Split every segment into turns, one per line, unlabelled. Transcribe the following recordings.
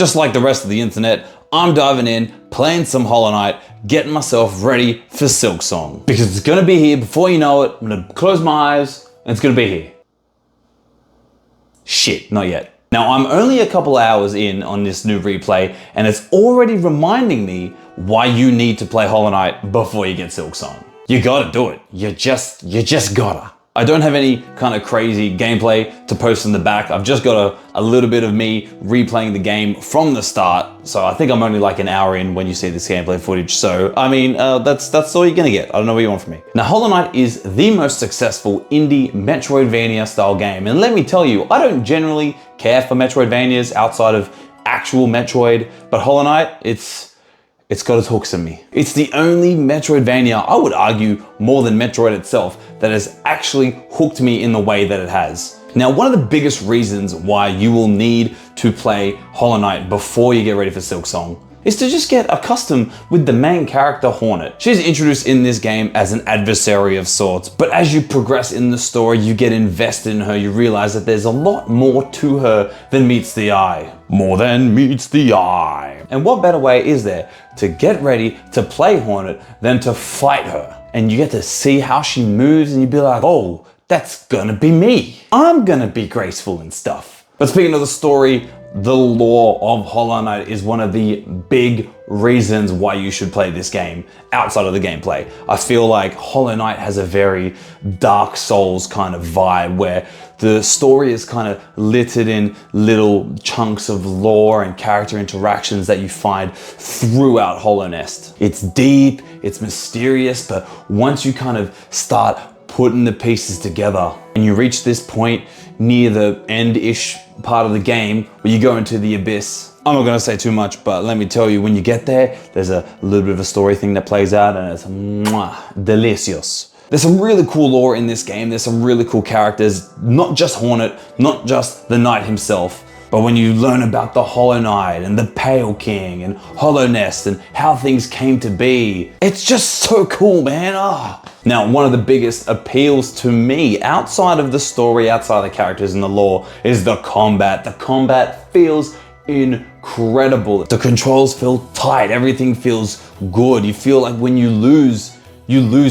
just like the rest of the internet, I'm diving in, playing some Hollow Knight, getting myself ready for Silksong. Because it's gonna be here before you know it. I'm gonna close my eyes and it's gonna be here. Shit, not yet. Now I'm only a couple hours in on this new replay and it's already reminding me why you need to play Hollow Knight before you get Silksong. You gotta do it. You just gotta. I don't have any kind of crazy gameplay to post in the back. I've just got a little bit of me replaying the game from the start. So I think I'm only like an hour in when you see this gameplay footage. So, I mean, that's all you're gonna get. I don't know what you want from me. Now, Hollow Knight is the most successful indie Metroidvania style game. And let me tell you, I don't generally care for Metroidvanias outside of actual Metroid, but Hollow Knight, it's got its hooks in me. It's the only Metroidvania, I would argue more than Metroid itself, that has actually hooked me in the way that it has. Now, one of the biggest reasons why you will need to play Hollow Knight before you get ready for Silksong is to just get accustomed with the main character, Hornet. She's introduced in this game as an adversary of sorts, but as you progress in the story, you get invested in her, you realize that there's a lot more to her than meets the eye. More than meets the eye. And what better way is there to get ready to play Hornet than to fight her? And you get to see how she moves and you'd be like, oh, that's gonna be me. I'm gonna be graceful and stuff. But speaking of the story, the lore of Hollow Knight is one of the big reasons why you should play this game outside of the gameplay. I feel like Hollow Knight has a very Dark Souls kind of vibe where the story is kind of littered in little chunks of lore and character interactions that you find throughout Hollow Nest. It's deep, it's mysterious, but once you kind of start putting the pieces together and you reach this point near the end-ish part of the game where you go into the abyss. I'm not gonna say too much, but let me tell you, when you get there, there's a little bit of a story thing that plays out and it's delicious. There's some really cool lore in this game. There's some really cool characters, not just Hornet, not just the Knight himself, but when you learn about the Hollow Knight and the Pale King and Hollow Nest and how things came to be, it's just so cool, man. Now, one of the biggest appeals to me outside of the story, outside the characters and the lore, is the combat. The combat feels incredible. The controls feel tight. Everything feels good. You feel like when you lose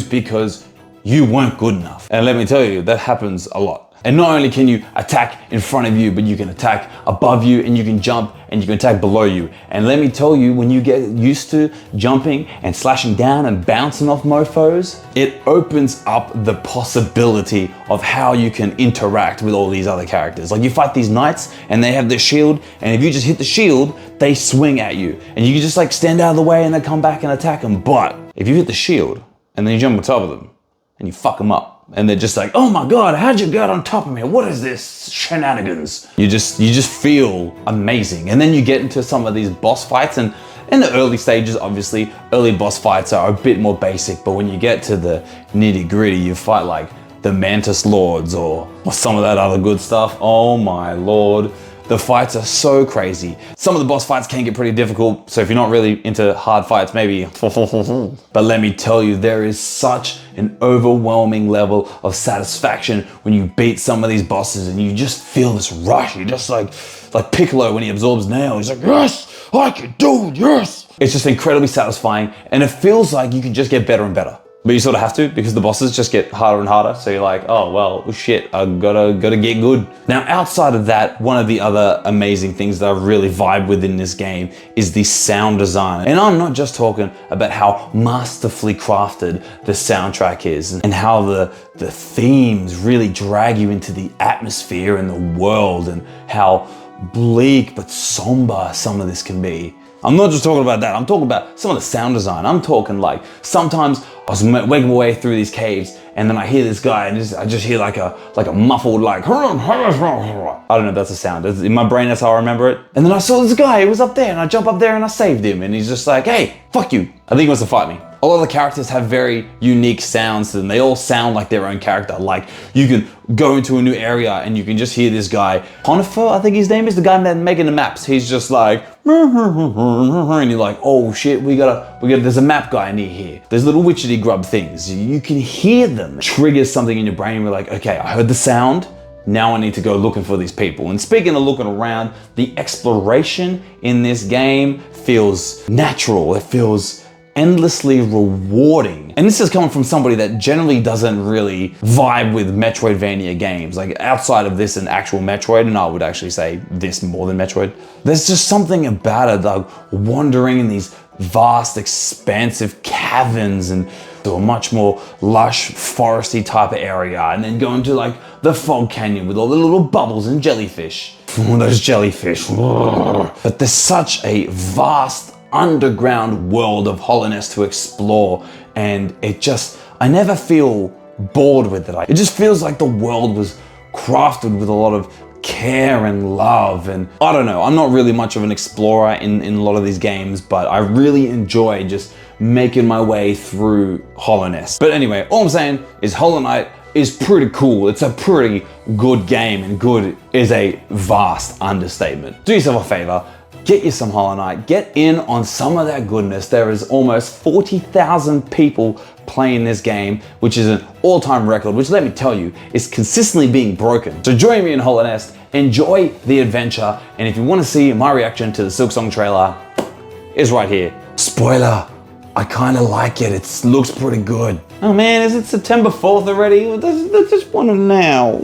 because you weren't good enough. And let me tell you, that happens a lot. And not only can you attack in front of you, but you can attack above you and you can jump and you can attack below you. And let me tell you, when you get used to jumping and slashing down and bouncing off mofos, it opens up the possibility of how you can interact with all these other characters. Like you fight these knights and they have their shield, and if you just hit the shield, they swing at you. And you can just like stand out of the way and they come back and attack them. But if you hit the shield and then you jump on top of them and you fuck them up, and they're just like, oh my God, how'd you get on top of me? What is this shenanigans? You just feel amazing. And then you get into some of these boss fights, and in the early stages, obviously, early boss fights are a bit more basic, but when you get to the nitty gritty, you fight like the Mantis Lords or some of that other good stuff. Oh my Lord. The fights are so crazy. Some of the boss fights can get pretty difficult, so if you're not really into hard fights, maybe. But let me tell you, there is such an overwhelming level of satisfaction when you beat some of these bosses and you just feel this rush. You're just like Piccolo when he absorbs Nail. He's like, yes, I can do it, yes. It's just incredibly satisfying, and it feels like you can just get better and better. But you sort of have to, because the bosses just get harder and harder. So you're like, oh, well, shit, I gotta get good. Now, outside of that, one of the other amazing things that I really vibe with in this game is the sound design. And I'm not just talking about how masterfully crafted the soundtrack is and how the themes really drag you into the atmosphere and the world and how bleak but somber some of this can be. I'm not just talking about that, I'm talking about some of the sound design. I'm talking like, sometimes I was making my way through these caves and then I hear this guy and I just hear like a muffled like, I don't know if that's a sound. In my brain, that's how I remember it. And then I saw this guy, he was up there and I jump up there and I saved him and he's just like, hey, fuck you. I think he wants to fight me. A lot of the characters have very unique sounds to them. They all sound like their own character. Like you can go into a new area and you can just hear this guy, Conifer, I think his name is, the guy making the maps. He's just like, and you're like, oh shit, we gotta, there's a map guy near here. There's little witchetty grub things. You can hear them. Triggers something in your brain. We're like, okay, I heard the sound. Now I need to go looking for these people. And speaking of looking around, the exploration in this game feels natural. It feels endlessly rewarding. And this is coming from somebody that generally doesn't really vibe with Metroidvania games. Like outside of this and actual Metroid, and I would actually say this more than Metroid, there's just something about it, like wandering in these vast, expansive caverns and to a much more lush, foresty type of area, and then going to like the fog canyon with all the little bubbles and jellyfish. Oh, those jellyfish. But there's such a vast underground world of Hollowness to explore, and I never feel bored with it. It just feels like the world was crafted with a lot of care and love, and I don't know, I'm not really much of an explorer in a lot of these games, but I really enjoy just making my way through Hollowness. But anyway, all I'm saying is Hollow Knight is pretty cool. It's a pretty good game, and good is a vast understatement. Do yourself a favor, get you some Hollow Knight, get in on some of that goodness. There is almost 40,000 people playing this game, which is an all-time record, which let me tell you, is consistently being broken. So join me in Hollowness, enjoy the adventure, and if you want to see my reaction to the Silksong trailer, it's right here. Spoiler, I kind of like it. It looks pretty good. Oh man, is it September 4th already? I just want it now.